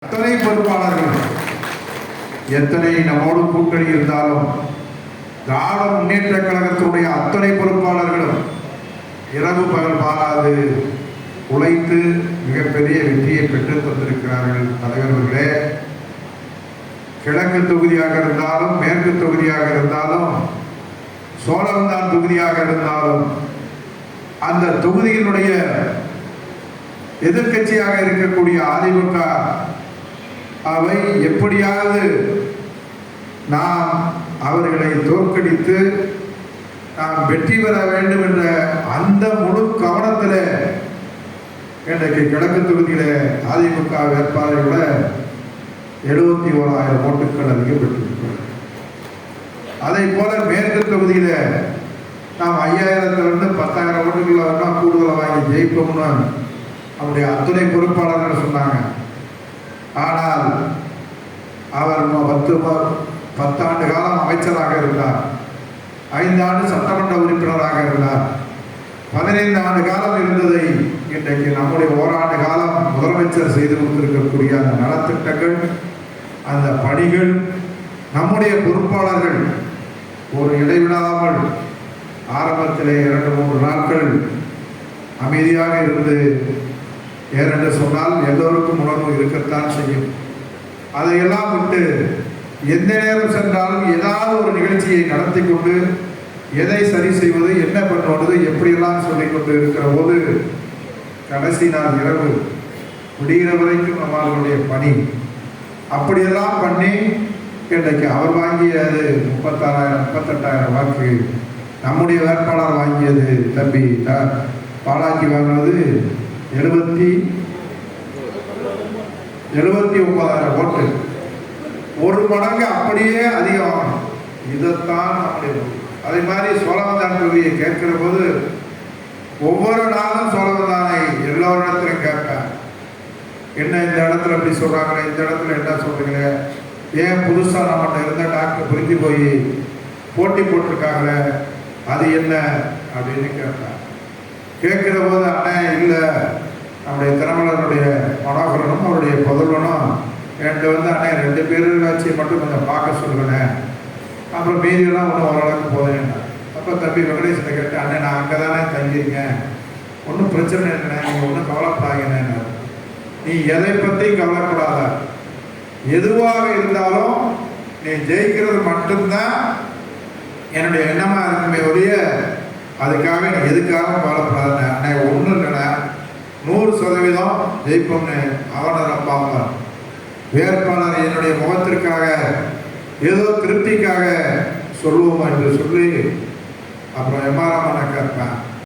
அத்தனை பொறுப்பாளர்கள் எத்தனை நம்மோடு கூட்டணி இருந்தாலும் திராவிட முன்னேற்ற கழகத்தினுடைய அத்தனை பொறுப்பாளர்களும் இரவு பகல் பாராது உழைத்து மிகப்பெரிய வெற்றியை பெற்று தந்திருக்கிறார்கள். தலைவர்களே, கிழக்கு தொகுதியாக இருந்தாலும் மேற்கு தொகுதியாக இருந்தாலும் சோழவந்தான் தொகுதியாக இருந்தாலும் அந்த தொகுதியினுடைய எதிர்கட்சியாக இருக்கக்கூடிய அதிமுக அவை எப்படியாவது நாம் அவர்களை தோற்கடித்து நாம் வெற்றி பெற வேண்டும் என்ற அந்த முழு கவனத்தில் இன்றைக்கு கிழக்கு தொகுதியில் அதிமுக வேட்பாளர்களோட 71,000 ஓட்டுகள் அதிகம் பெற்றிருக்கிறார். அதை போல மேற்கு தொகுதியில் நாம் 5,000 10,000 ஓட்டுகள் வரணும் கூடுதலாக வாங்கி ஜெயிப்போம்னு அவருடைய அத்துணை பொறுப்பாளர்கள் சொன்னாங்க. ஆனால் அவர் 10 ஆண்டு காலம் அமைச்சராக இருந்தார், 5 ஆண்டு சட்டமன்ற உறுப்பினராக இருந்தார். 15 ஆண்டு காலம் இருந்ததை இன்றைக்கு நம்முடைய ஓராண்டு காலம் முதலமைச்சர் செய்து கொடுத்திருக்கக்கூடிய அந்த நலத்திட்டங்கள், அந்த பணிகள், நம்முடைய பொறுப்பாளர்கள் ஒரு இடைவிடாமல் ஆரம்பத்திலே 2-3 நாட்கள் அமைதியாக இருந்து, ஏனென்று சொன்னால் எல்லோருக்கும் உணர்வு இருக்கத்தான் செய்யும். அதையெல்லாம் விட்டு எந்த நேரம் சென்றாலும் ஏதாவது ஒரு நிகழ்ச்சியை நடத்தி கொண்டு எதை சரி செய்வது, என்ன பண்ணுவது, எப்படியெல்லாம் சொல்லிக் கொண்டு இருக்கிற போது கடைசி நாள் இரவு முடிகிற வரைக்கும் அவர்களுடைய பணி அப்படியெல்லாம் பண்ணி இன்றைக்கு அவர் வாங்கியது 36,000 38,000 வாக்கு, நம்முடைய வேட்பாளர் வாங்கியது தம்பி பாலாஜி வாங்கினது 79,000 ஓட்டு, 1 மடங்கு அப்படியே அதிகம். இதைத்தான் நம்முடைய அதே மாதிரி சோழவந்தான் தொகுதியை கேட்கிற போது ஒவ்வொரு நாளும் சோழவந்தானை எல்லோரிடத்திலும் கேட்பேன். என்ன இந்த இடத்துல இப்படி சொல்றாங்க, இந்த இடத்துல என்ன சொல்றீங்க, ஏன் புதுசா நம்மகிட்ட இருந்த டாக்டர் புரிஞ்சு போய் போட்டி போட்டிருக்காங்களே அது என்ன அப்படின்னு கேட்பேன். கேட்கிற போது அண்ணே இல்லை, நம்முடைய திறமலருடைய மனோகரனும் அவருடைய புதல்வனும் என்கிட்ட அண்ணே 2 பேர் வச்சு மட்டும் கொஞ்சம் பார்க்க சொல்லுவேன், அப்புறம் மீதியெல்லாம் ஒன்றும் ஓரளவுக்கு போதேன். அப்போ தம்பி வெங்கடேசனை கேட்டு, அண்ணே நான் அங்கே தானே தங்கியிருக்கேன், ஒன்றும் பிரச்சனை இல்லைண்ணே, நீங்கள் ஒன்றும் கவலைப்படாதீங்கண்ணே, நீ எதை பற்றியும் கவலைப்படாத, எதுவாக இருந்தாலும் நீ ஜெயிக்கிறது மட்டும்தான் என்னுடைய எண்ணமாக இருக்குமே ஒழிய அதுக்காக நீ எதுக்காக கவலைப்படாத அண்ணே, ஒன்றும் இல்லைண்ணே 100% ஜெயிப்போம்னு அவனை நம்பாங்க. வேட்பாளர் என்னுடைய முகத்திற்காக ஏதோ திருப்திக்காக சொல்லுவோம் என்று சொல்லி அப்புறம் எம்ஆர்எம் கேட்பேன்.